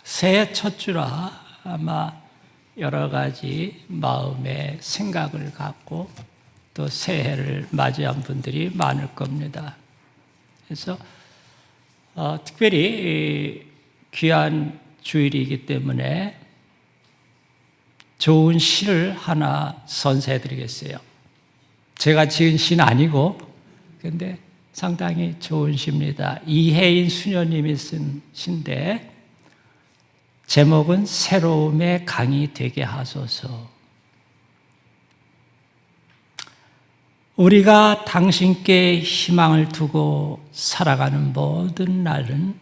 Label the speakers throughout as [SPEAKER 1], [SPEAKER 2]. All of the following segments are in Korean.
[SPEAKER 1] 새해 첫 주라 아마 여러 가지 마음의 생각을 갖고 또 새해를 맞이한 분들이 많을 겁니다. 그래서 특별히 귀한 주일이기 때문에 좋은 시를 하나 선사해 드리겠어요. 제가 지은 시는 아니고 근데 상당히 좋은 시입니다. 이혜인 수녀님이 쓴 시인데 제목은 새로움의 강이 되게 하소서. 우리가 당신께 희망을 두고 살아가는 모든 날은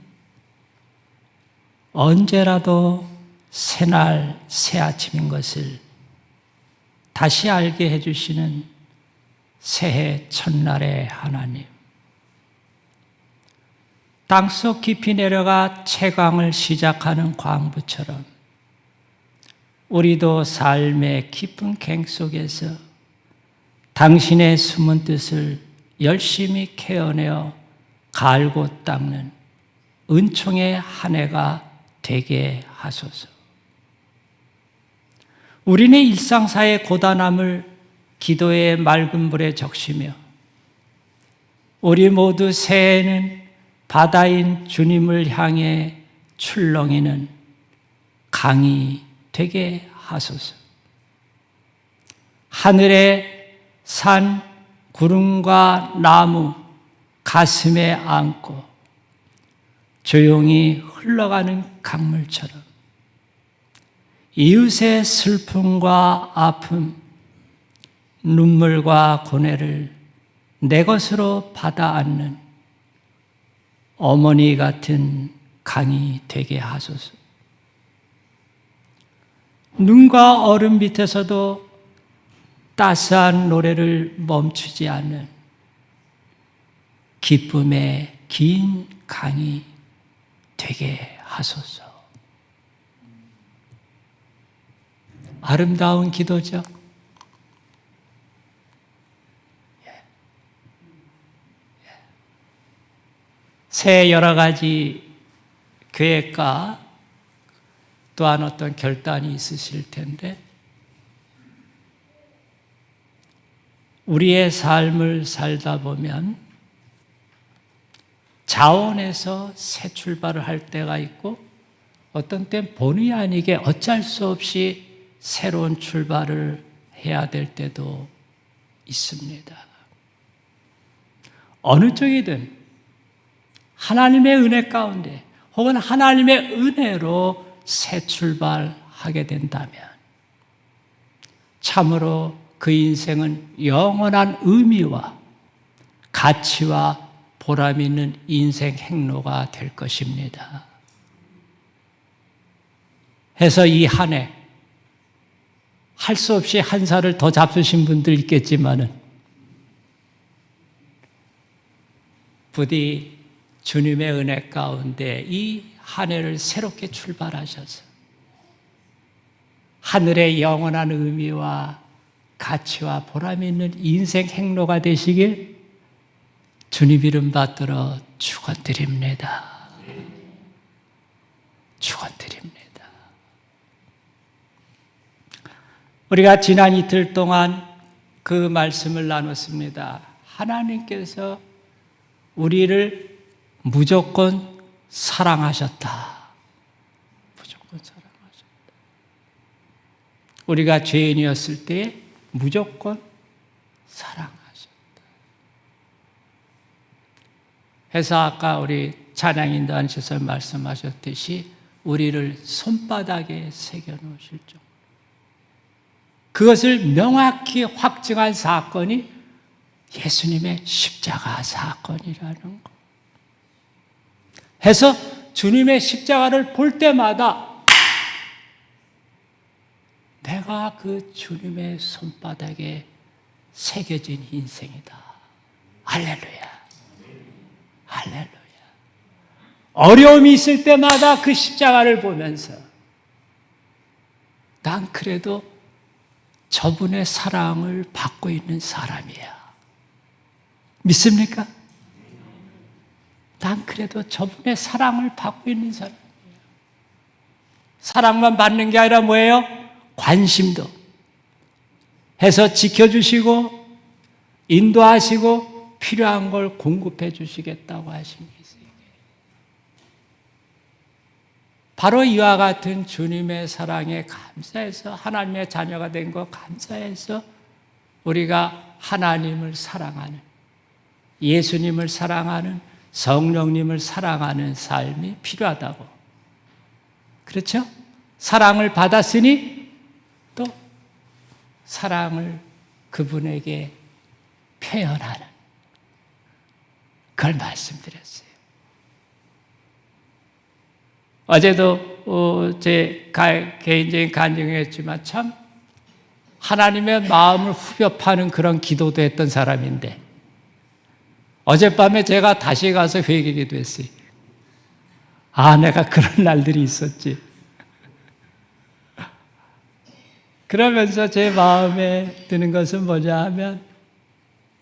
[SPEAKER 1] 언제라도 새날 새아침인 것을 다시 알게 해주시는 새해 첫날의 하나님. 땅속 깊이 내려가 채광을 시작하는 광부처럼 우리도 삶의 깊은 갱 속에서 당신의 숨은 뜻을 열심히 캐어내어 갈고 닦는 은총의 한 해가 되게 하소서. 우리는 일상사의 고단함을 기도의 맑은 물에 적시며 우리 모두 새해에는 바다인 주님을 향해 출렁이는 강이 되게 하소서. 하늘의 산, 구름과 나무 가슴에 안고 조용히 흘러가는 강물처럼 이웃의 슬픔과 아픔, 눈물과 고뇌를 내 것으로 받아 안는 어머니 같은 강이 되게 하소서. 눈과 얼음 밑에서도 따스한 노래를 멈추지 않는 기쁨의 긴 강이 되게 하소서. 아름다운 기도죠. 새해 여러 가지 계획과 또한 어떤 결단이 있으실 텐데 우리의 삶을 살다 보면 자원해서 새 출발을 할 때가 있고 어떤 땐 본의 아니게 어쩔 수 없이 새로운 출발을 해야 될 때도 있습니다. 어느 쪽이든 하나님의 은혜 가운데 혹은 하나님의 은혜로 새 출발하게 된다면 참으로 그 인생은 영원한 의미와 가치와 보람 있는 인생 행로가 될 것입니다. 해서 이 한 해 할 수 없이 한 살을 더 잡수신 분들 있겠지만은 부디 주님의 은혜 가운데 이 한 해를 새롭게 출발하셔서 하늘의 영원한 의미와 가치와 보람 있는 인생 행로가 되시길 주님 이름 받들어 축원드립니다. 축원드립니다. 우리가 지난 이틀 동안 그 말씀을 나눴습니다. 하나님께서 우리를 무조건 사랑하셨다. 무조건 사랑하셨다. 우리가 죄인이었을 때 무조건 사랑하셨다. 해서 아까 우리 찬양인도 하셔서 말씀하셨듯이 우리를 손바닥에 새겨놓으실 정도. 그것을 명확히 확증한 사건이 예수님의 십자가 사건이라는 것. 해서 주님의 십자가를 볼 때마다 내가 그 주님의 손바닥에 새겨진 인생이다. 할렐루야. 할렐루야. 어려움이 있을 때마다 그 십자가를 보면서 난 그래도 저분의 사랑을 받고 있는 사람이야. 믿습니까? 난 그래도 저분의 사랑을 받고 있는 사람이에요. 사랑만 받는 게 아니라 뭐예요? 관심도 해서 지켜주시고 인도하시고 필요한 걸 공급해 주시겠다고 하십니다. 바로 이와 같은 주님의 사랑에 감사해서 하나님의 자녀가 된 것 감사해서 우리가 하나님을 사랑하는, 예수님을 사랑하는, 성령님을 사랑하는 삶이 필요하다고. 그렇죠? 사랑을 받았으니 또 사랑을 그분에게 표현하는, 그걸 말씀드렸어요. 어제도 제 개인적인 간증이었지만 참 하나님의 마음을 후벼 파는 그런 기도도 했던 사람인데 어젯밤에 제가 다시 가서 회개기도 했어요. 아, 내가 그런 날들이 있었지. 그러면서 제 마음에 드는 것은 뭐냐 하면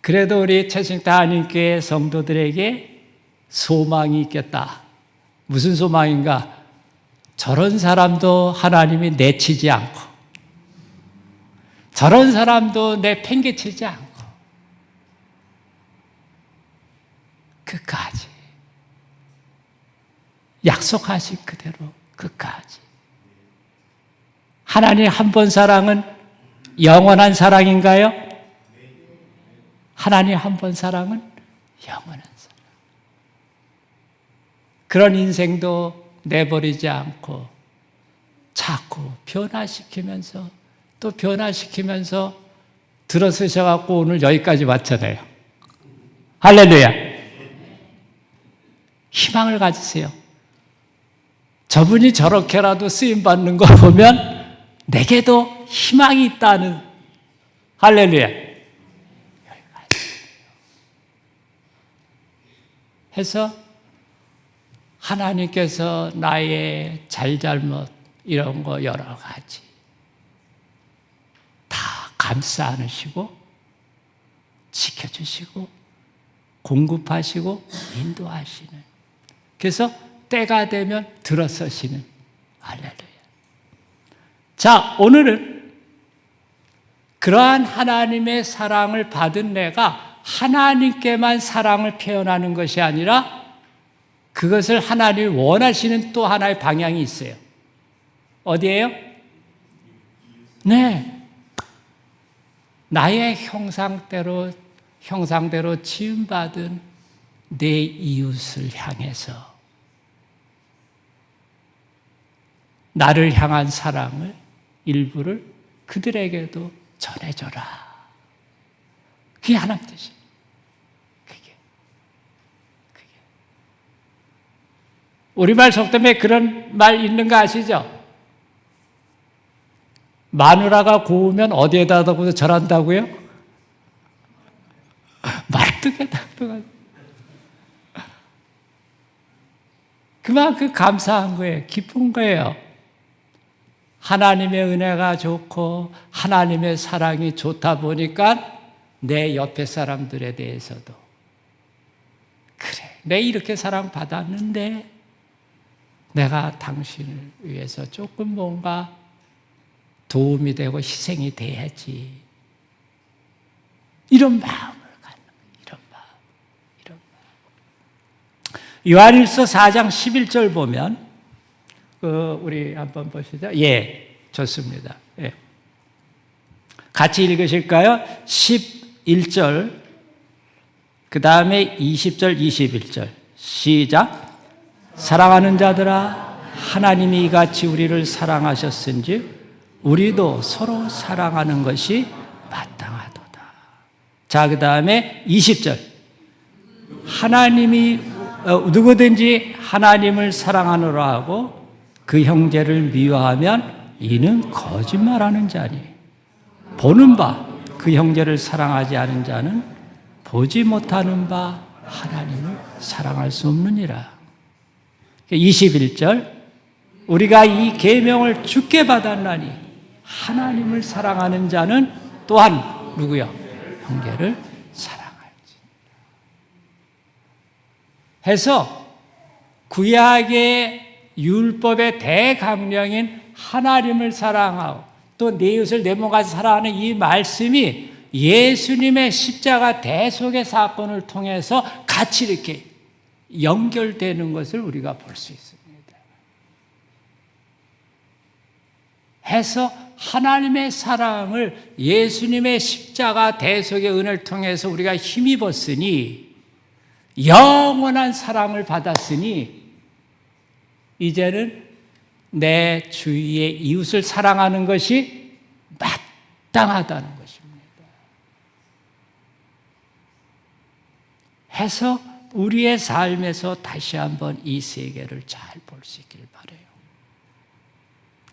[SPEAKER 1] 그래도 우리 채식다 한인교회 성도들에게 소망이 있겠다. 무슨 소망인가? 저런 사람도 하나님이 내치지 않고 저런 사람도 내팽개치지 않고 끝까지 약속하신 그대로 끝까지. 하나님 한 번 사랑은 영원한 사랑인가요? 하나님 한 번 사랑은 영원한 사랑. 그런 인생도 내버리지 않고 자꾸 변화시키면서 또 변화시키면서 들어서셔갖고 오늘 여기까지 왔잖아요. 할렐루야. 희망을 가지세요. 저분이 저렇게라도 쓰임받는 걸 보면 내게도 희망이 있다는, 할렐루야. 해서 하나님께서 나의 잘잘못 이런 거 여러 가지 다 감싸 안으시고 지켜주시고 공급하시고 인도하시는, 그래서 때가 되면 들어서시는, 할렐루야. 자, 오늘은 그러한 하나님의 사랑을 받은 내가 하나님께만 사랑을 표현하는 것이 아니라 그것을 하나님이 원하시는 또 하나의 방향이 있어요. 어디예요? 네. 나의 형상대로 지음받은 내 이웃을 향해서 나를 향한 사랑을 일부를 그들에게도 전해줘라. 그게 하나님 뜻이에요. 그게. 우리말 속담에 그런 말 있는 거 아시죠? 마누라가 고우면 어디에다 두고 절한다고요? 말뚝에다 두고. 그만큼 감사한 거예요. 기쁜 거예요. 하나님의 은혜가 좋고 하나님의 사랑이 좋다 보니까 내 옆에 사람들에 대해서도 그래, 내 이렇게 사랑받았는데 내가 당신을 위해서 조금 뭔가 도움이 되고 희생이 돼야지. 이런 마음을 갖는 거예요. 이런 마음. 요한일서 4장 11절 보면 우리 한번 보시죠. 예, 좋습니다. 예. 같이 읽으실까요? 11절, 그 다음에 20절, 21절. 시작. 사랑하는 자들아, 하나님이 이같이 우리를 사랑하셨은즉 우리도 서로 사랑하는 것이 마땅하도다. 자, 그 다음에 20절. 하나님이 누구든지 하나님을 사랑하노라 하고 그 형제를 미워하면 이는 거짓말하는 자니 보는 바 그 형제를 사랑하지 않은 자는 보지 못하는 바 하나님을 사랑할 수 없느니라. 21절. 우리가 이 계명을 주께 받았나니 하나님을 사랑하는 자는 또한 누구요? 형제를 사랑할지. 해서 구약의 율법의 대강령인 하나님을 사랑하고 또 내 이웃을 내 몸같이 사랑하는 이 말씀이 예수님의 십자가 대속의 사건을 통해서 같이 이렇게 연결되는 것을 우리가 볼 수 있습니다. 해서 하나님의 사랑을 예수님의 십자가 대속의 은혜를 통해서 우리가 힘입었으니 영원한 사랑을 받았으니 이제는 내 주위의 이웃을 사랑하는 것이 마땅하다는 것입니다. 해서 우리의 삶에서 다시 한번 이 세계를 잘 볼 수 있길 바라요.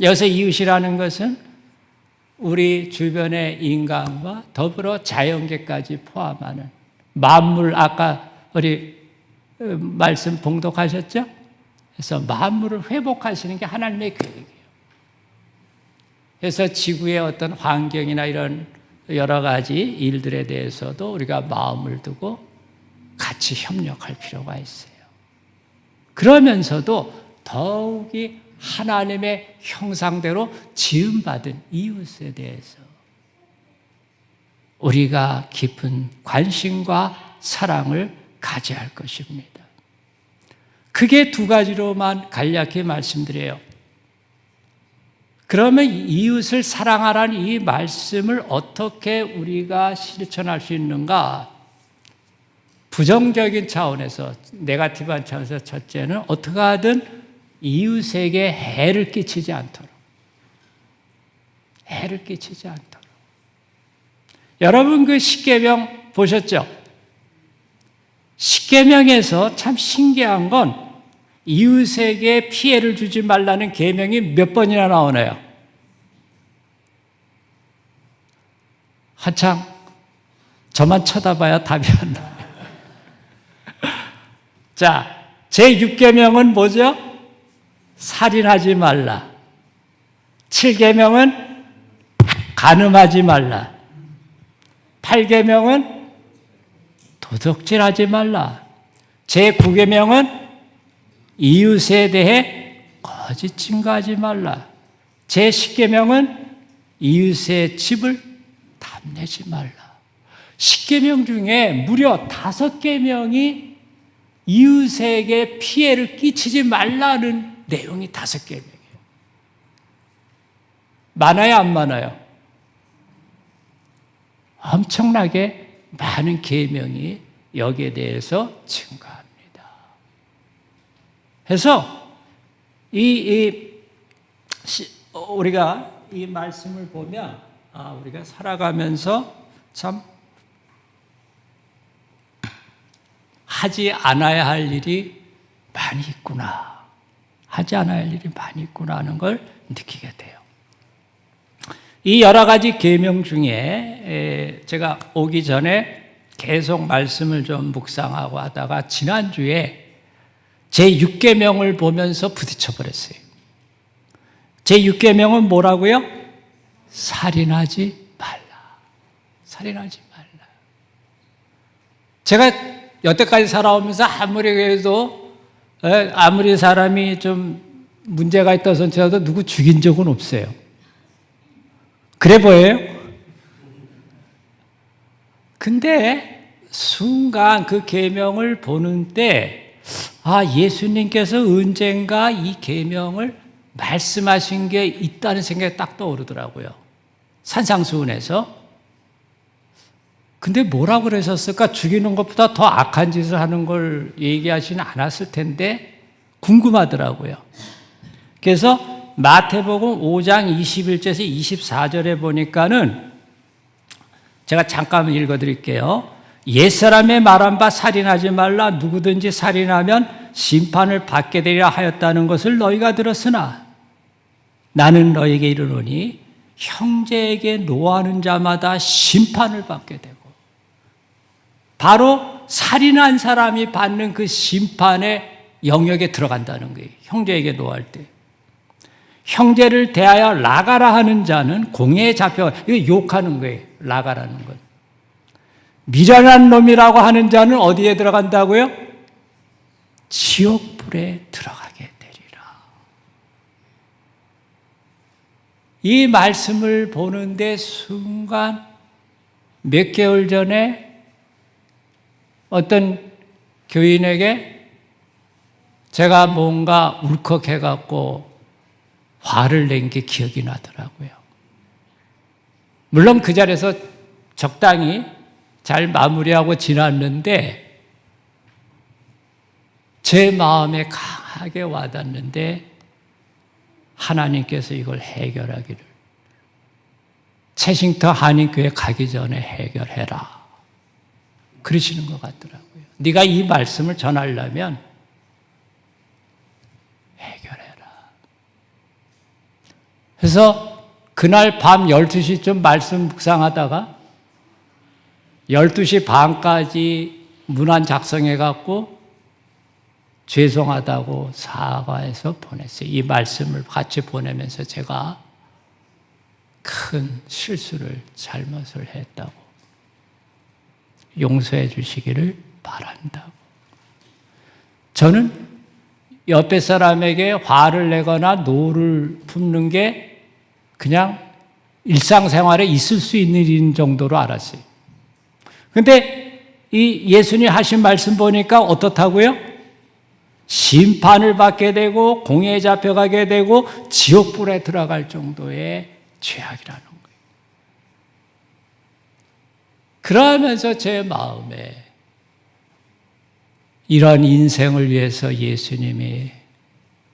[SPEAKER 1] 여기서 이웃이라는 것은 우리 주변의 인간과 더불어 자연계까지 포함하는 만물, 아까 우리 말씀 봉독하셨죠? 그래서 만물을 회복하시는 게 하나님의 계획이에요. 그래서 지구의 어떤 환경이나 이런 여러 가지 일들에 대해서도 우리가 마음을 두고 같이 협력할 필요가 있어요. 그러면서도 더욱이 하나님의 형상대로 지음받은 이웃에 대해서 우리가 깊은 관심과 사랑을 가져야 할 것입니다. 크게 두 가지로만 간략히 말씀드려요. 그러면 이웃을 사랑하라는 이 말씀을 어떻게 우리가 실천할 수 있는가? 부정적인 차원에서, 네거티브한 차원에서 첫째는 어떻게 하든 이웃에게 해를 끼치지 않도록. 해를 끼치지 않도록. 여러분 그 십계명 보셨죠? 십계명에서 참 신기한 건 이웃에게 피해를 주지 말라는 계명이 몇 번이나 나오나요? 한창 저만 쳐다봐야 답이 안 나와요. 자, 제6계명은 뭐죠? 살인하지 말라. 7계명은 간음하지 말라. 8계명은 도둑질하지 말라. 제9계명은 이웃에 대해 거짓 증거하지 말라. 제10계명은 이웃의 집을 탐내지 말라. 10계명 중에 무려 5계명이 이웃에게 피해를 끼치지 말라는 내용이 5계명이에요. 많아요, 안 많아요? 엄청나게 많은 계명이 여기에 대해서 증거합니다. 그래서 우리가 이 말씀을 보면 우리가 살아가면서 참 하지 않아야 할 일이 많이 있구나. 하지 않아야 할 일이 많이 있구나 하는 걸 느끼게 돼요. 이 여러 가지 계명 중에 제가 오기 전에 계속 말씀을 좀 묵상하고 하다가 지난주에 제6계명을 보면서 부딪혀 버렸어요. 제6계명은 뭐라고요? 살인하지 말라. 살인하지 말라. 제가 여태까지 살아오면서 아무리 사람이 좀 문제가 있다 선치라도 누구 죽인 적은 없어요. 그래 보여요? 근데 순간 그 계명을 보는 때 예수님께서 언젠가 이 계명을 말씀하신 게 있다는 생각이 딱 떠오르더라고요. 산상수훈에서. 근데 뭐라고 그러셨을까? 죽이는 것보다 더 악한 짓을 하는 걸 얘기하지는 않았을 텐데 궁금하더라고요. 그래서 마태복음 5장 21절에서 24절에 보니까는 제가 잠깐 읽어드릴게요. 옛사람의 말한 바 살인하지 말라. 누구든지 살인하면 심판을 받게 되리라 하였다는 것을 너희가 들었으나 나는 너희에게 이르노니 형제에게 노하는 자마다 심판을 받게 되고, 바로 살인한 사람이 받는 그 심판의 영역에 들어간다는 거예요. 형제에게 노할 때. 형제를 대하여 나가라 하는 자는 공회에 잡혀, 이거 욕하는 거예요. 나가라는 것. 미련한 놈이라고 하는 자는 어디에 들어간다고요? 지옥불에 들어가게 되리라. 이 말씀을 보는데 순간 몇 개월 전에 어떤 교인에게 제가 뭔가 울컥해갖고 화를 낸 게 기억이 나더라고요. 물론 그 자리에서 적당히 잘 마무리하고 지났는데 제 마음에 강하게 와닿는데 하나님께서 이걸 해결하기를 채싱터 한인교회 가기 전에 해결해라 그러시는 것 같더라고요. 네가 이 말씀을 전하려면 해결해라. 그래서 그날 밤 12시쯤 말씀 묵상하다가 12시 반까지 문안 작성해갖고 죄송하다고 사과해서 보냈어요. 이 말씀을 같이 보내면서 제가 큰 실수를, 잘못을 했다고 용서해 주시기를 바란다고. 저는 옆에 사람에게 화를 내거나 노를 품는 게 그냥 일상생활에 있을 수 있는 일 정도로 알았어요. 근데 이 예수님 하신 말씀 보니까 어떻다고요? 심판을 받게 되고 공회에 잡혀가게 되고 지옥불에 들어갈 정도의 죄악이라는 거예요. 그러면서 제 마음에 이런 인생을 위해서 예수님이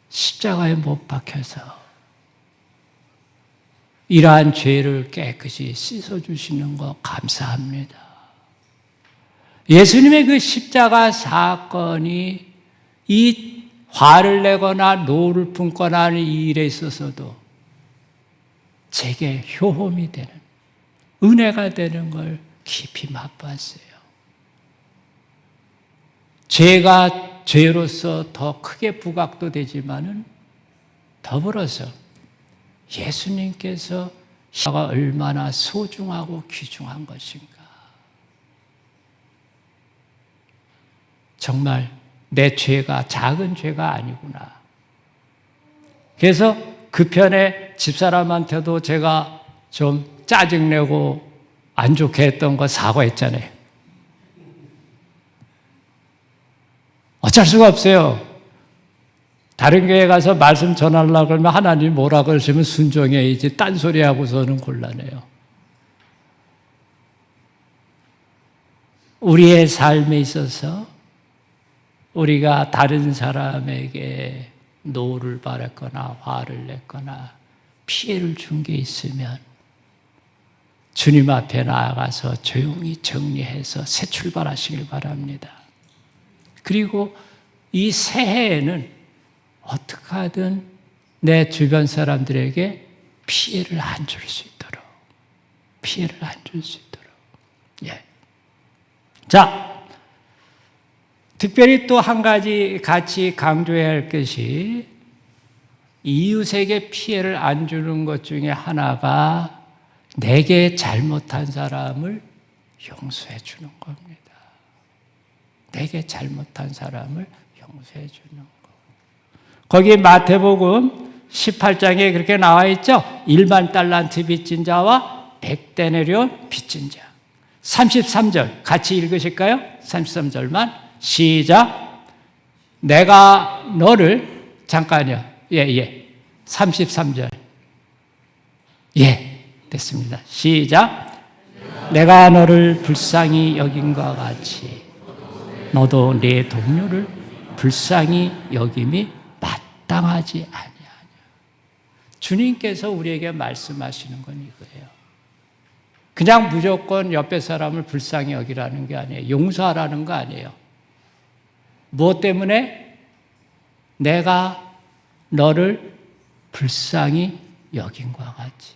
[SPEAKER 1] 십자가에 못 박혀서 이러한 죄를 깨끗이 씻어주시는 거 감사합니다. 예수님의 그 십자가 사건이 이 화를 내거나 노를 품거나 하는 이 일에 있어서도 제게 효험이 되는, 은혜가 되는 걸 깊이 맛봤어요. 죄가 죄로서 더 크게 부각도 되지만은 더불어서 예수님께서 십자가가 얼마나 소중하고 귀중한 것인가. 정말 내 죄가 작은 죄가 아니구나. 그래서 그 편에 집사람한테도 제가 좀 짜증내고 안 좋게 했던 거 사과했잖아요. 어쩔 수가 없어요. 다른 교회 가서 말씀 전하려고 그러면 하나님 뭐라 그러시면 순종해야지 딴소리 하고서는 곤란해요. 우리의 삶에 있어서 우리가 다른 사람에게 노를 바랐거나 화를 냈거나 피해를 준 게 있으면 주님 앞에 나아가서 조용히 정리해서 새 출발하시길 바랍니다. 그리고 이 새해에는 어떻게 하든 내 주변 사람들에게 피해를 안 줄 수 있도록, 피해를 안 줄 수 있도록. 예. 자, 특별히 또 한 가지 같이 강조해야 할 것이 이웃에게 피해를 안 주는 것 중에 하나가 내게 잘못한 사람을 용서해 주는 겁니다. 내게 잘못한 사람을 용서해 주는 거. 거기 마태복음 18장에 그렇게 나와 있죠. 1만 달란트 빚진 자와 100대 내려온 빚진 자. 33절 같이 읽으실까요? 33절만 시작. 내가 너를 잠깐요. 33절. 됐습니다. 시작. 내가 너를 불쌍히 여긴과 같이 너도 내 동료를 불쌍히 여김이 마땅하지 아니하냐. 주님께서 우리에게 말씀하시는 건 이거예요. 그냥 무조건 옆에 사람을 불쌍히 여기라는 게 아니에요. 용서하라는 거 아니에요. 무엇 때문에? 내가 너를 불쌍히 여긴과 같이.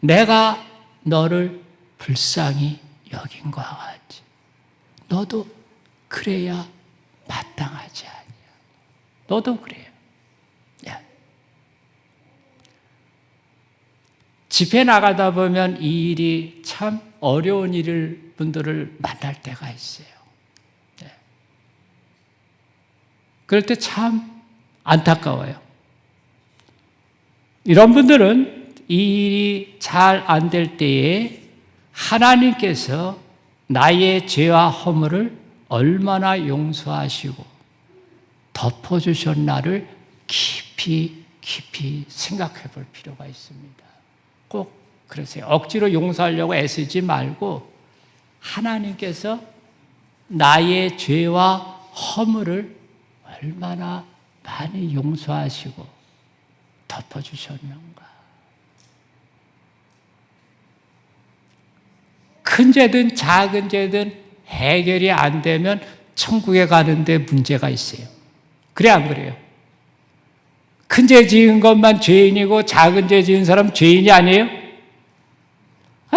[SPEAKER 1] 내가 너를 불쌍히 여긴과 같이. 너도 그래야 마땅하지 않냐. 너도 그래요. 야. 집회 나가다 보면 이 일이 참 어려운 분들을 만날 때가 있어요. 네. 그럴 때 참 안타까워요. 이런 분들은 이 일이 잘 안 될 때에 하나님께서 나의 죄와 허물을 얼마나 용서하시고 덮어주셨나를 깊이 생각해 볼 필요가 있습니다. 꼭 그러세요. 억지로 용서하려고 애쓰지 말고 하나님께서 나의 죄와 허물을 얼마나 많이 용서하시고 덮어주셨는가. 큰 죄든 작은 죄든 해결이 안 되면 천국에 가는데 문제가 있어요. 그래 안 그래요? 큰 죄 지은 것만 죄인이고 작은 죄 지은 사람 죄인이 아니에요?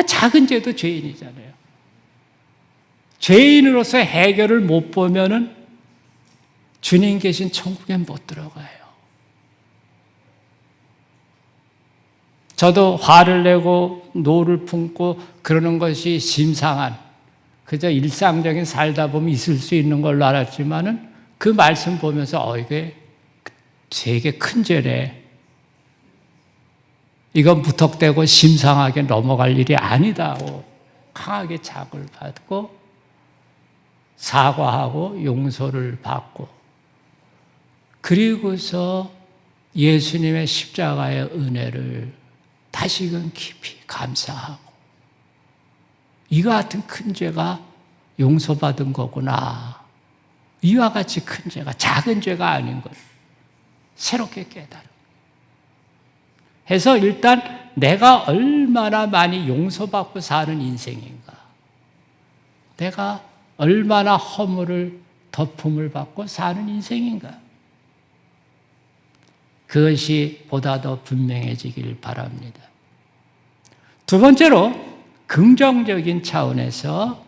[SPEAKER 1] 작은 죄도 죄인이잖아요. 죄인으로서 해결을 못 보면은 주님 계신 천국에 못 들어가요. 저도 화를 내고 노를 품고 그러는 것이 심상한, 그저 일상적인 살다 보면 있을 수 있는 걸로 알았지만은 그 말씀 보면서 이게 되게 큰 죄네. 이건 무턱대고 심상하게 넘어갈 일이 아니다고 강하게 자극을 받고 사과하고 용서를 받고 그리고서 예수님의 십자가의 은혜를 다시금 깊이 감사하고 이와 같은 큰 죄가 용서받은 거구나. 이와 같이 큰 죄가 작은 죄가 아닌 걸 새롭게 깨달은 해서 일단 내가 얼마나 많이 용서받고 사는 인생인가. 내가 얼마나 허물을 덮음을 받고 사는 인생인가. 그것이 보다 더 분명해지길 바랍니다. 두 번째로 긍정적인 차원에서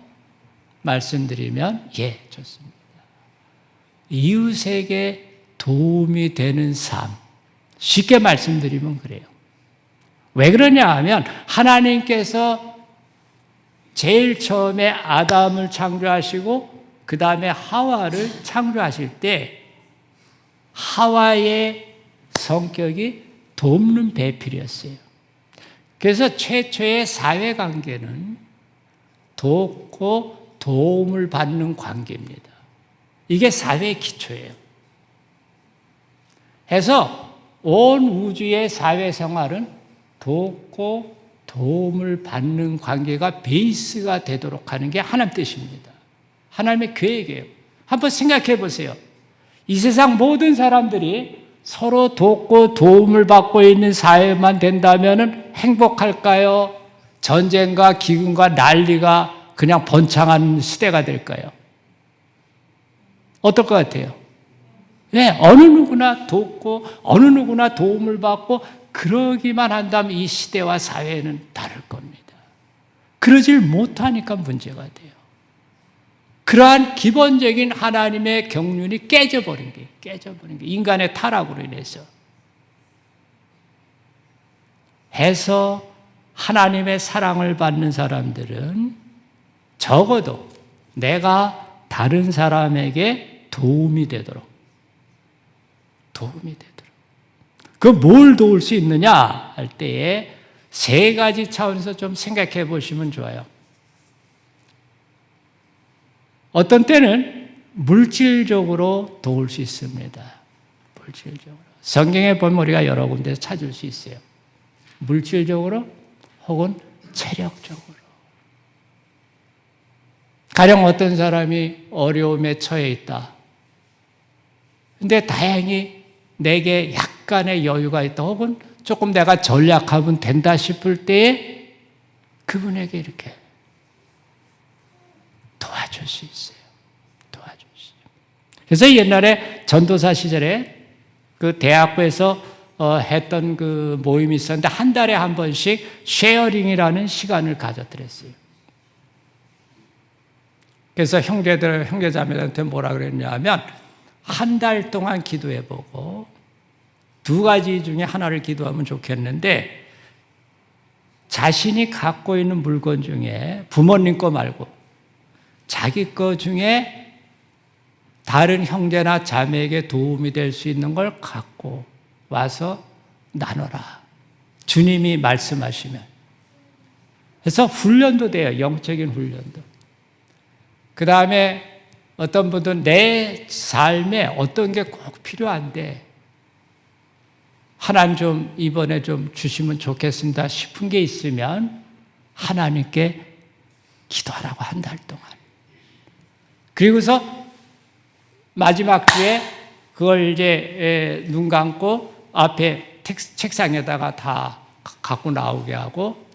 [SPEAKER 1] 말씀드리면 좋습니다. 이웃에게 도움이 되는 삶. 쉽게 말씀드리면 그래요. 왜 그러냐 하면 하나님께서 제일 처음에 아담을 창조하시고 그 다음에 하와를 창조하실 때 하와의 성격이 돕는 배필이었어요. 그래서 최초의 사회관계는 돕고 도움을 받는 관계입니다. 이게 사회의 기초예요. 해서 온 우주의 사회생활은 돕고 도움을 받는 관계가 베이스가 되도록 하는 게 하나님 뜻입니다. 하나님의 계획이에요. 한번 생각해 보세요. 이 세상 모든 사람들이 서로 돕고 도움을 받고 있는 사회만 된다면 행복할까요? 전쟁과 기근과 난리가 그냥 번창하는 시대가 될까요? 어떨 것 같아요? 어느 누구나 돕고 어느 누구나 도움을 받고 그러기만 한다면 이 시대와 사회는 다를 겁니다. 그러질 못하니까 문제가 돼요. 그러한 기본적인 하나님의 경륜이 깨져버린 게 인간의 타락으로 인해서 해서 하나님의 사랑을 받는 사람들은 적어도 내가 다른 사람에게 도움이 되도록 그 뭘 도울 수 있느냐 할 때에 세 가지 차원에서 좀 생각해 보시면 좋아요. 어떤 때는 물질적으로 도울 수 있습니다. 물질적으로. 성경에 보면 우리가 여러 군데서 찾을 수 있어요. 물질적으로 혹은 체력적으로. 가령 어떤 사람이 어려움에 처해 있다. 근데 다행히 내게 약간의 여유가 있다. 혹은 조금 내가 전략하면 된다 싶을 때에 그분에게 이렇게 도와줄 수 있어요. 그래서 옛날에 전도사 시절에 그 대학교에서 했던 그 모임이 있었는데 한 달에 한 번씩 쉐어링이라는 시간을 가졌더랬어요. 그래서 형제자매들한테 뭐라 그랬냐 하면 한 달 동안 기도해보고 두 가지 중에 하나를 기도하면 좋겠는데 자신이 갖고 있는 물건 중에 부모님 거 말고 자기 거 중에 다른 형제나 자매에게 도움이 될 수 있는 걸 갖고 와서 나눠라. 주님이 말씀하시면. 그래서 훈련도 돼요. 영적인 훈련도. 그 다음에 어떤 분들은 내 삶에 어떤 게 꼭 필요한데 하나님 좀 이번에 좀 주시면 좋겠습니다 싶은 게 있으면 하나님께 기도하라고 한 달 동안. 그리고서 마지막 주에 그걸 이제 눈 감고 앞에 책상에다가 다 갖고 나오게 하고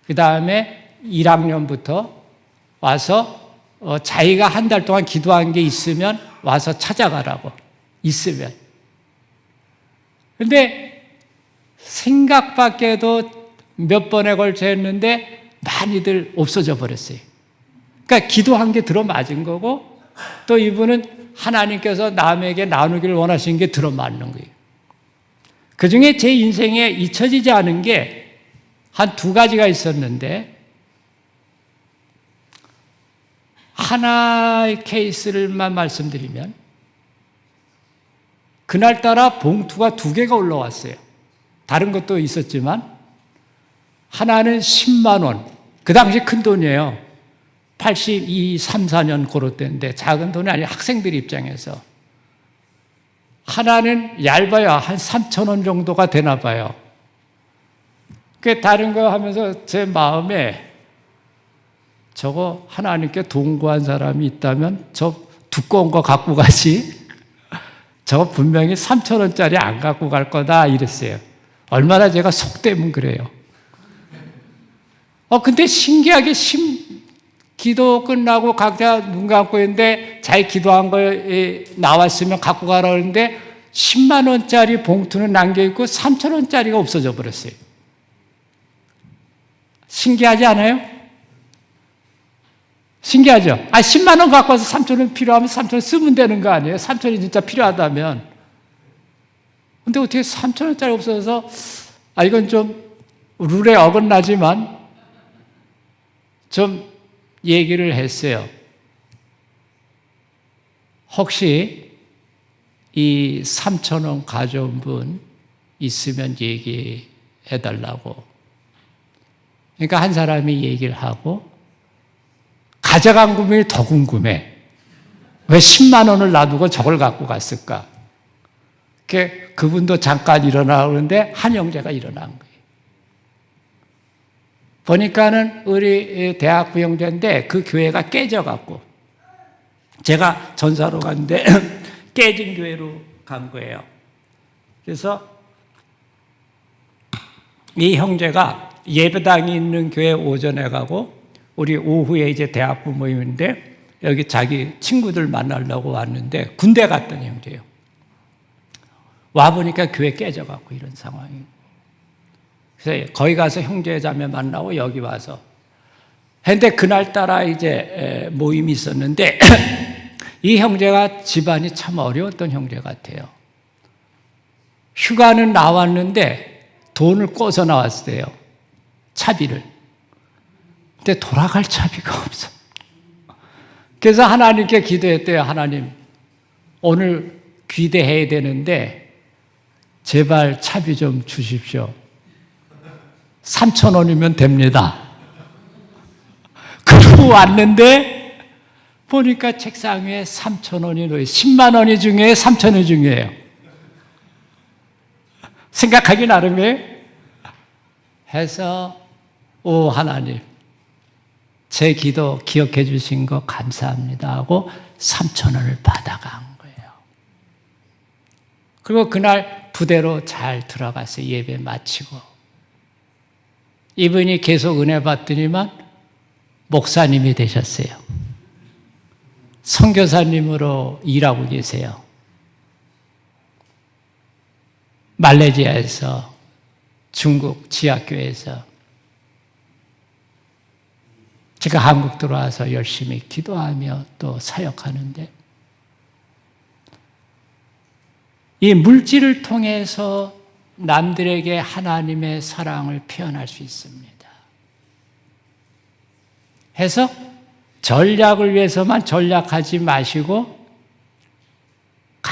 [SPEAKER 1] 그 다음에 1학년부터 와서 자기가 한 달 동안 기도한 게 있으면 와서 찾아가라고. 있으면. 근데 생각 밖에도 몇 번에 걸쳐 했는데 많이들 없어져 버렸어요. 그러니까 기도한 게 들어맞은 거고 또 이분은 하나님께서 남에게 나누기를 원하시는 게 들어맞는 거예요. 그 중에 제 인생에 잊혀지지 않은 게 한 두 가지가 있었는데 하나의 케이스를만 말씀드리면 그날따라 봉투가 2개가 올라왔어요. 다른 것도 있었지만 하나는 10만 원. 그 당시 큰 돈이에요. 82, 3, 4년 그럴 때인데 작은 돈이 아니라 학생들 입장에서. 하나는 얇아야 한 3천 원 정도가 되나 봐요. 그 다른 거 하면서 제 마음에 저거 하나님께 돈 구한 사람이 있다면 저 두꺼운 거 갖고 가지. 저거 분명히 3천 원짜리 안 갖고 갈 거다 이랬어요. 얼마나 제가 속되면 그래요. 근데 신기하게 기도 끝나고 각자 눈 감고 있는데 자기 기도한 거에 나왔으면 갖고 가라 그러는데 10만 원짜리 봉투는 남겨있고 3천 원짜리가 없어져 버렸어요. 신기하지 않아요? 신기하죠? 10만 원 갖고 와서 3천 원 필요하면 3천 원 쓰면 되는 거 아니에요? 3천 원이 진짜 필요하다면. 근데 어떻게 3천 원짜리 없어서, 이건 좀 룰에 어긋나지만 좀 얘기를 했어요. 혹시 이 3천 원 가져온 분 있으면 얘기해 달라고. 그러니까 한 사람이 얘기를 하고 가져간 분이 더 궁금해. 왜 10만 원을 놔두고 저걸 갖고 갔을까? 그분도 잠깐 일어나는데 한 형제가 일어난 거예요. 보니까는 우리 대학부 형제인데 그 교회가 깨져갖고 제가 전사로 갔는데 깨진 교회로 간 거예요. 그래서 이 형제가 예배당이 있는 교회 오전에 가고 우리 오후에 이제 대학부 모임인데 여기 자기 친구들 만나려고 왔는데 군대 갔던 형제예요. 와보니까 교회 깨져갖고 이런 상황이에요. 그래서 거기 가서 형제 자매 만나고 여기 와서 근데 그날따라 이제 모임이 있었는데 이 형제가 집안이 참 어려웠던 형제 같아요. 휴가는 나왔는데 돈을 꿔서 나왔어요. 차비를. 근데 돌아갈 차비가 없어. 그래서 하나님께 기도했대요. 하나님, 오늘 귀대해야 되는데 제발 차비 좀 주십시오. 3천 원이면 됩니다. 그러고 왔는데 보니까 책상 위에 3천 원이 놓여 10만 원이 중요해요? 3천 원이 중요해요? 생각하기 나름이에요. 해서 하나님 제 기도 기억해 주신 거 감사합니다 하고 3천 원을 받아간 거예요. 그리고 그날 부대로 잘 들어가서 예배 마치고 이분이 계속 은혜 받더니만 목사님이 되셨어요. 선교사님으로 일하고 계세요. 말레이시아에서 중국 지하교회에서 제가 한국 들어와서 열심히 기도하며 또 사역하는데 이 물질을 통해서 남들에게 하나님의 사랑을 표현할 수 있습니다. 해서 전략을 위해서만 전략하지 마시고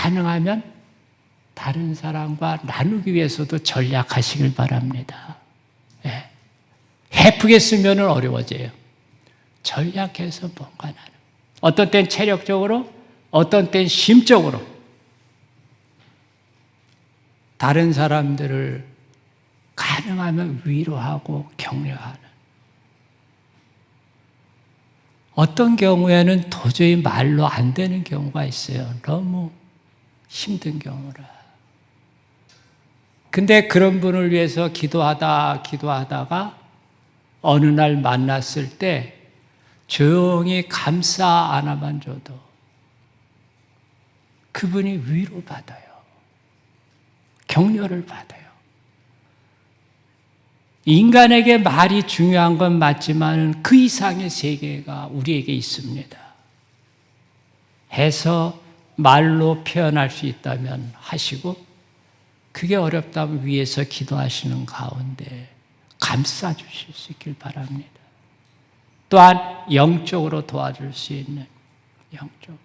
[SPEAKER 1] 가능하면 다른 사람과 나누기 위해서도 전략하시길 바랍니다. 예. 해프게 쓰면 어려워져요. 전략해서 뭔가 나누고, 어떤 땐 체력적으로, 어떤 땐 심적으로 다른 사람들을 가능하면 위로하고 격려하는, 어떤 경우에는 도저히 말로 안 되는 경우가 있어요. 너무 힘든 경우라. 근데 그런 분을 위해서 기도하다가 어느 날 만났을 때 조용히 감사 하나만 줘도 그분이 위로받아요. 격려를 받아요. 인간에게 말이 중요한 건 맞지만 그 이상의 세계가 우리에게 있습니다. 해서 말로 표현할 수 있다면 하시고, 그게 어렵다면 위에서 기도하시는 가운데 감싸 주실 수 있길 바랍니다. 또한 영적으로 도와줄 수 있는, 영적으로.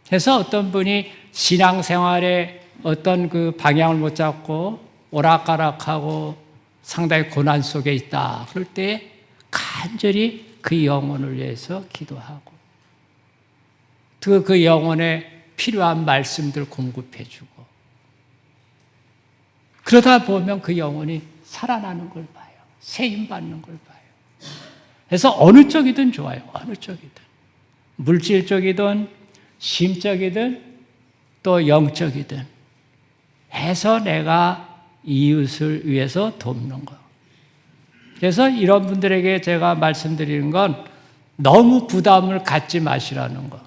[SPEAKER 1] 그래서 어떤 분이 신앙생활에 어떤 그 방향을 못 잡고 오락가락하고 상당히 고난 속에 있다. 그럴 때 간절히 그 영혼을 위해서 기도하고 그 영혼에 필요한 말씀들 공급해주고, 그러다 보면 그 영혼이 살아나는 걸 봐요. 세임받는 걸 봐요. 그래서 어느 쪽이든 좋아요. 어느 쪽이든. 물질적이든 심적이든 또 영적이든 해서 내가 이웃을 위해서 돕는 거. 그래서 이런 분들에게 제가 말씀드리는 건 너무 부담을 갖지 마시라는 거.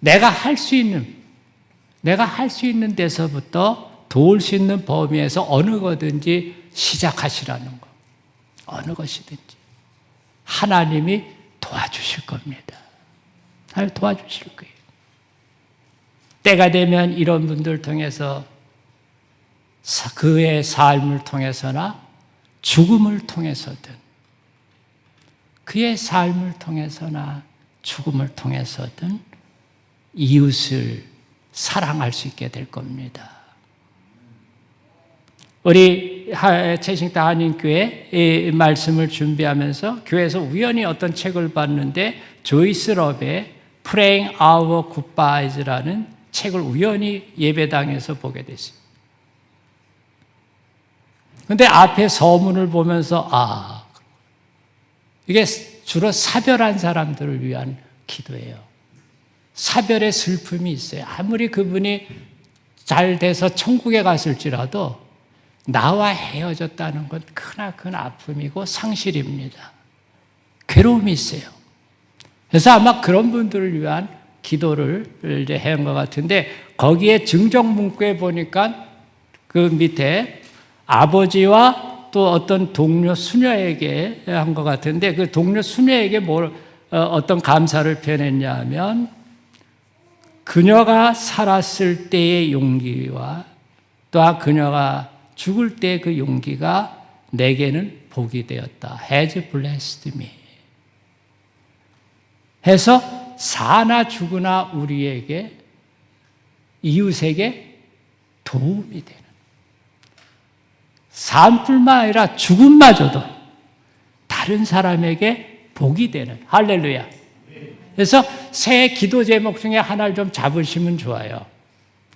[SPEAKER 1] 내가 할 수 있는 데서부터 도울 수 있는 범위에서 어느 거든지 시작하시라는 거. 어느 것이든지. 하나님이 도와주실 겁니다. 하나님 도와주실 거예요. 때가 되면 이런 분들 통해서 그의 삶을 통해서나 죽음을 통해서든, 그의 삶을 통해서나 죽음을 통해서든 이웃을 사랑할 수 있게 될 겁니다. 우리 채식당 한인교회 말씀을 준비하면서 교회에서 우연히 어떤 책을 봤는데 조이스 럽의 Praying Our Goodbyes라는 책을 우연히 예배당에서 보게 됐어요. 그런데 앞에 서문을 보면서 이게 주로 사별한 사람들을 위한 기도예요. 사별의 슬픔이 있어요. 아무리 그분이 잘 돼서 천국에 갔을지라도 나와 헤어졌다는 건 크나큰 아픔이고 상실입니다. 괴로움이 있어요. 그래서 아마 그런 분들을 위한 기도를 이제 한 것 같은데, 거기에 증정 문구에 보니까 그 밑에 아버지와 또 어떤 동료 수녀에게 한 것 같은데, 그 동료 수녀에게 어떤 감사를 표현했냐 하면, 그녀가 살았을 때의 용기와 또한 그녀가 죽을 때 그 용기가 내게는 복이 되었다. Has blessed me. 해서 사나 죽으나 우리에게, 이웃에게 도움이 되는, 삶뿐만 아니라 죽음마저도 다른 사람에게 복이 되는, 할렐루야. 그래서 새 기도 제목 중에 하나를 좀 잡으시면 좋아요.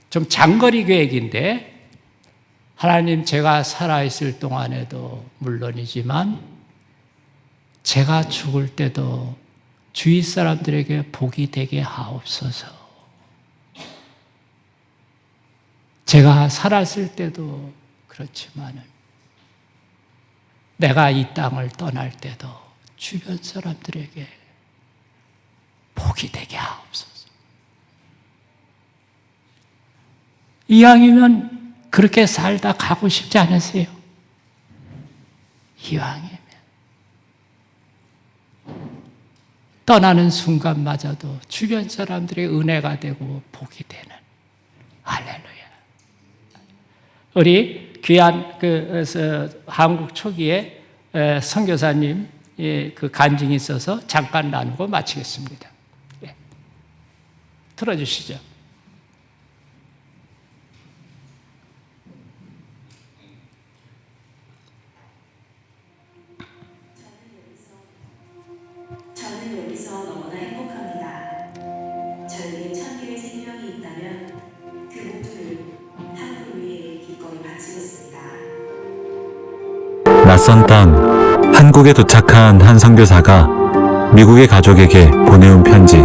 [SPEAKER 1] 좀 장거리 계획인데, 하나님, 제가 살아있을 동안에도 물론이지만 제가 죽을 때도 주위 사람들에게 복이 되게 하옵소서. 제가 살았을 때도 그렇지만 내가 이 땅을 떠날 때도 주변 사람들에게 복이 되게 하옵소서. 이왕이면 그렇게 살다 가고 싶지 않으세요? 이왕이면. 떠나는 순간마저도 주변 사람들의 은혜가 되고 복이 되는, 할렐루야. 우리 귀한 한국 초기에 선교사님 그 간증이 있어서 잠깐 나누고 마치겠습니다. 예. 틀어주시죠.
[SPEAKER 2] 있다면 그 모두를 한국을 위해 기꺼이 바치겠습니다.
[SPEAKER 3] 낯선 땅, 한국에 도착한 한 선교사가 미국의 가족에게 보내온 편지.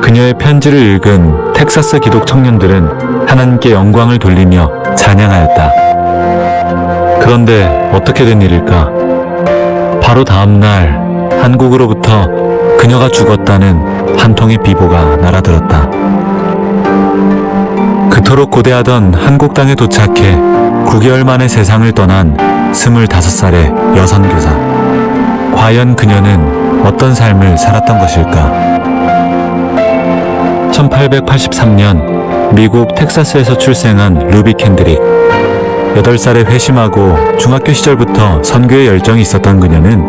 [SPEAKER 3] 그녀의 편지를 읽은 텍사스 기독 청년들은 하나님께 영광을 돌리며 찬양하였다. 그런데 어떻게 된 일일까? 바로 다음 날 한국으로부터 그녀가 죽었다는 한 통의 비보가 날아들었다. 그토록 고대하던 한국 땅에 도착해 9개월 만에 세상을 떠난 25살의 여선교사. 과연 그녀는 어떤 삶을 살았던 것일까? 1883년 미국 텍사스에서 출생한 루비 캔드릭. 8살에 회심하고 중학교 시절부터 선교에 열정이 있었던 그녀는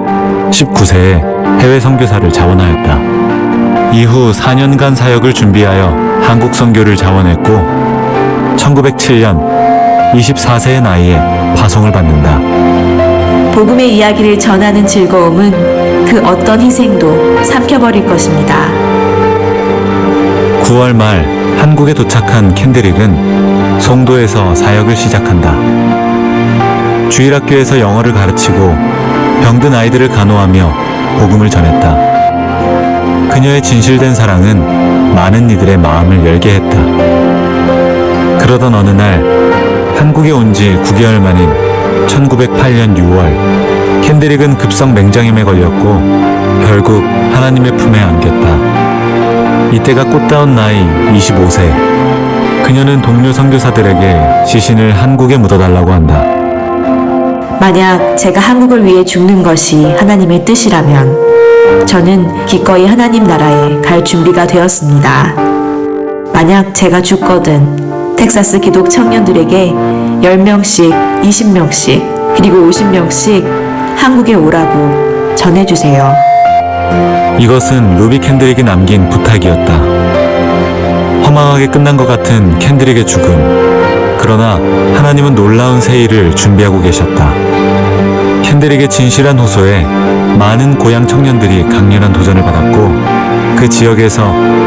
[SPEAKER 3] 19세에 해외 선교사를 자원하였다. 이후 4년간 사역을 준비하여 한국 선교를 자원했고 1907년 24세의 나이에 파송을 받는다.
[SPEAKER 2] 복음의 이야기를 전하는 즐거움은 그 어떤 희생도 삼켜버릴 것입니다.
[SPEAKER 3] 9월 말 한국에 도착한 캔드릭은 송도에서 사역을 시작한다. 주일학교에서 영어를 가르치고 병든 아이들을 간호하며 복음을 전했다. 그녀의 진실된 사랑은 많은 이들의 마음을 열게 했다. 그러던 어느 날 한국에 온 지 9개월 만인 1908년 6월 캔드릭은 급성 맹장염에 걸렸고 결국 하나님의 품에 안겼다. 이때가 꽃다운 나이 25세. 그녀는 동료 선교사들에게 시신을 한국에 묻어달라고 한다.
[SPEAKER 2] 만약 제가 한국을 위해 죽는 것이 하나님의 뜻이라면 저는 기꺼이 하나님 나라에 갈 준비가 되었습니다. 만약 제가 죽거든 텍사스 기독 청년들에게 10명씩, 20명씩, 그리고 50명씩 한국에 오라고 전해주세요.
[SPEAKER 3] 이것은 루비 캔드릭이 남긴 부탁이었다. 허망하게 끝난 것 같은 캔드릭의 죽음. 그러나 하나님은 놀라운 새 일을 준비하고 계셨다. 캔드릭의 진실한 호소에 많은 고향 청년들이 강렬한 도전을 받았고 그 지역에서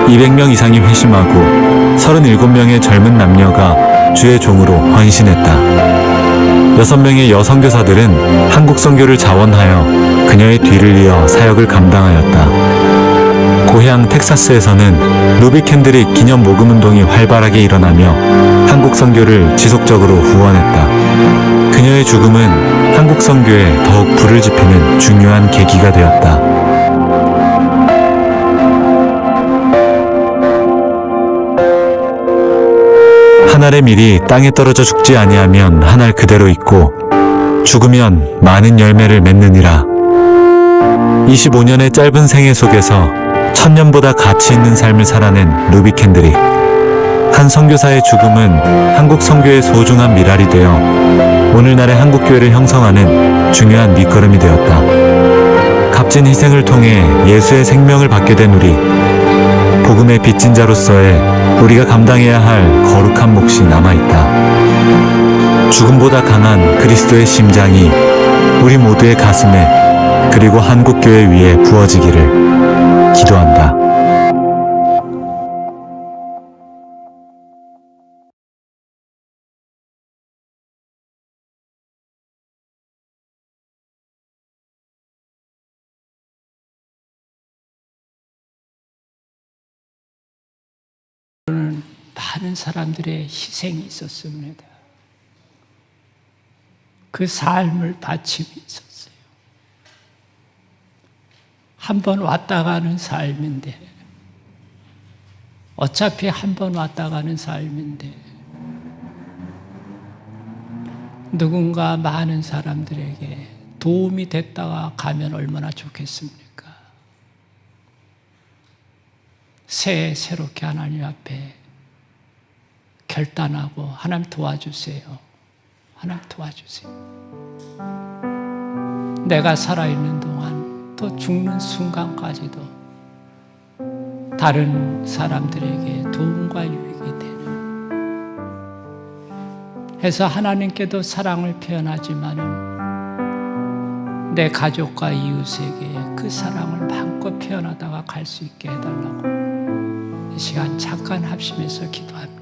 [SPEAKER 3] 200명 이상이 회심하고 37명의 젊은 남녀가 주의 종으로 헌신했다. 6명의 여선교사들은 한국 선교를 자원하여 그녀의 뒤를 이어 사역을 감당하였다. 고향 텍사스에서는 루비 캔드릭 기념 모금 운동이 활발하게 일어나며 한국 선교를 지속적으로 후원했다. 그녀의 죽음은 한국 선교에 더욱 불을 지피는 중요한 계기가 되었다. 한 알의 밀이 땅에 떨어져 죽지 아니하면 한 알 그대로 있고 죽으면 많은 열매를 맺느니라. 25년의 짧은 생애 속에서 1000년보다 가치 있는 삶을 살아낸 루비 캔드릭. 한 선교사의 죽음은 한국 선교의 소중한 미랄이 되어 오늘날의 한국교회를 형성하는 중요한 밑거름이 되었다. 값진 희생을 통해 예수의 생명을 받게 된 우리. 복음의 빚진 자로서의 우리가 감당해야 할 거룩한 몫이 남아있다. 죽음보다 강한 그리스도의 심장이 우리 모두의 가슴에 그리고 한국교회 위에 부어지기를 기도한다.
[SPEAKER 1] 많은 사람들의 희생이 있었습니다. 그 삶을 바침이 있었어요. 한 번 왔다 가는 삶인데, 어차피 한 번 왔다 가는 삶인데, 누군가 많은 사람들에게 도움이 됐다가 가면 얼마나 좋겠습니까? 새롭게 하나님 앞에 결단하고 하나님 도와주세요. 하나님 도와주세요. 내가 살아있는 동안 또 죽는 순간까지도 다른 사람들에게 도움과 유익이 되는 해서 하나님께도 사랑을 표현하지만은 내 가족과 이웃에게 그 사랑을 마음껏 표현하다가 갈 수 있게 해달라고 이 시간 잠깐 합심해서 기도합니다.